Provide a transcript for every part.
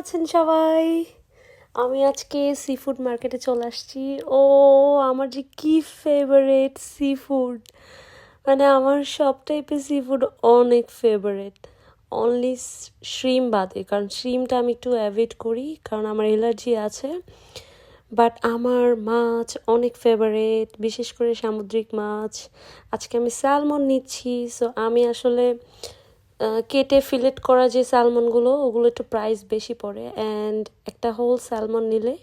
আছেন সবাই? আমি আজকে সি ফুড মার্কেটে চলে আসছি। ও আমার যে কি ফেভারিট সি ফুড, মানে আমার সব টাইপের সি ফুড অনেক ফেভারিট, অনলি শ্রিম বাদে, কারণ শ্রিমটা আমি একটু অ্যাভয়েড করি কারণ আমার অ্যালার্জি আছে। বাট আমার মাছ অনেক ফেভারিট, বিশেষ করে সামুদ্রিক মাছ। আজকে আমি স্যালমন নিচ্ছি। সো আমি আসলে কেটে ফিলেট করা যে স্যালমনগুলো, ওগুলো একটু প্রাইস বেশি পড়ে, অ্যান্ড একটা হোল স্যালমন নিলে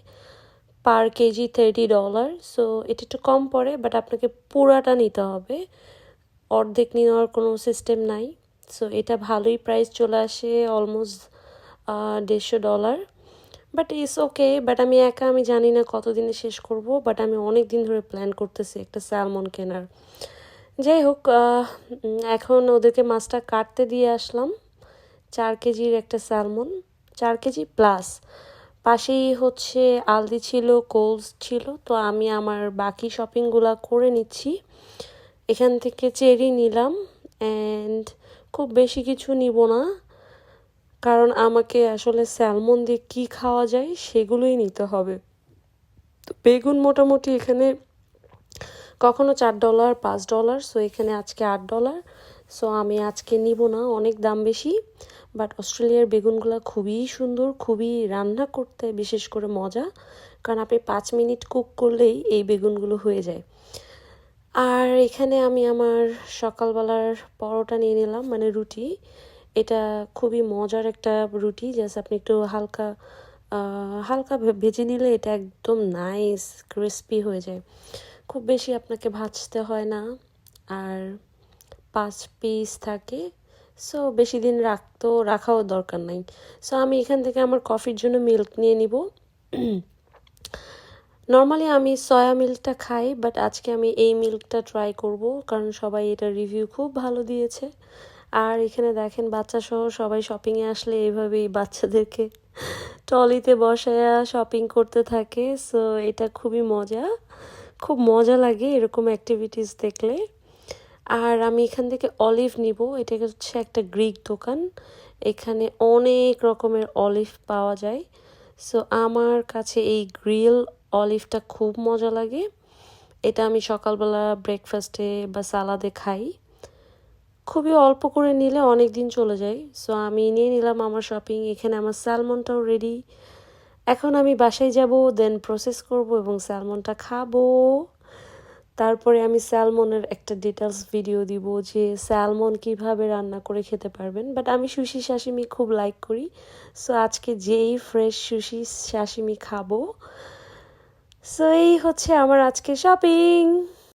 পার কেজি $30। সো এটা একটু কম পড়ে, বাট আপনাকে পুরাটা নিতে হবে, অর্ধেক নেওয়ার কোনো সিস্টেম নাই। সো এটা ভালোই প্রাইস চলে আসে, almost $150। But it's okay. But আমি একা, আমি জানি না কতদিনে শেষ করব, বাট আমি অনেক দিন ধরে প্ল্যান করতেছি একটা স্যালমন কেনার। যাই হোক, এখন ওদেরকে মাছটা কাটতে দিয়ে আসলাম। 4 কেজির একটা স্যালমন, 4 কেজি প্লাস। পাশেই হচ্ছে আলদি ছিল, কোলস ছিল, তো আমি আমার বাকি শপিংগুলো করে নিচ্ছি। এখান থেকে চেরি নিলাম, অ্যান্ড খুব বেশি কিছু নিব না, কারণ আমাকে আসলে স্যালমন দিয়ে কী খাওয়া যায় সেগুলোই নিতে হবে। তো বেগুন মোটামুটি এখানে কখনো $4, $5, সো এখানে আজকে $8। সো আমি আজকে নিব না, অনেক দাম বেশি। বাট অস্ট্রেলিয়ার বেগুনগুলো খুবই সুন্দর, খুবই রান্না করতে বিশেষ করে মজা, কারণ আপনি 5 মিনিট কুক করলেই এই বেগুনগুলো হয়ে যায়। আর এখানে আমি আমার সকালবেলার পরোটা নিয়ে নিলাম, মানে রুটি। এটা খুবই মজার একটা রুটি, জাস্ট আপনি একটু হালকা হালকা ভেজে নিলে এটা একদম নাইস ক্রিস্পি হয়ে যায়। খুব বেশি আপনাকে ভাজতে হয় না, আর 5 পিস থাকে। সো বেশি দিন রাখাও দরকার নাই। সো আমি এখান থেকে আমার কফির জন্য মিল্ক নিয়ে নিব। নর্মালি আমি সয়া মিল্কটা খাই, বাট আজকে আমি এই মিল্কটা ট্রাই করব, কারণ সবাই এটা রিভিউ খুব ভালো দিয়েছে। আর এখানে দেখেন বাচ্চা সহ সবাই শপিংয়ে আসলে এইভাবেই বাচ্চাদেরকে ট্রলিতে বসায়া শপিং করতে থাকে। সো এটা খুবই মজা, খুব মজা লাগে এরকম অ্যাক্টিভিটিস দেখলে। আর আমি এখান থেকে অলিভ নিব। এটা হচ্ছে একটা গ্রিক দোকান, এখানে অনেক রকমের অলিভ পাওয়া যায়। সো আমার কাছে এই গ্রিল অলিভটা খুব মজা লাগে। এটা আমি সকালবেলা ব্রেকফাস্টে বা সালাদে খাই। খুবই অল্প করে নিলে অনেক দিন চলে যায়। সো আমি নিয়ে নিলাম আমার শপিং। এখানে আমার স্যালমনটাও রেডি। এখন আমি বাসায় যাব, দেন প্রসেস করব এবং স্যালমনটা খাবো। তারপরে আমি স্যালমনের একটা ডিটেলস ভিডিও দিব, যে স্যালমন কিভাবে রান্না করে খেতে পারবেন। বাট আমি সুশি সাশিমি খুব লাইক করি, সো আজকে যেই ফ্রেশ সুশি সাশিমি খাবো। সো এই হচ্ছে আমার আজকে শপিং।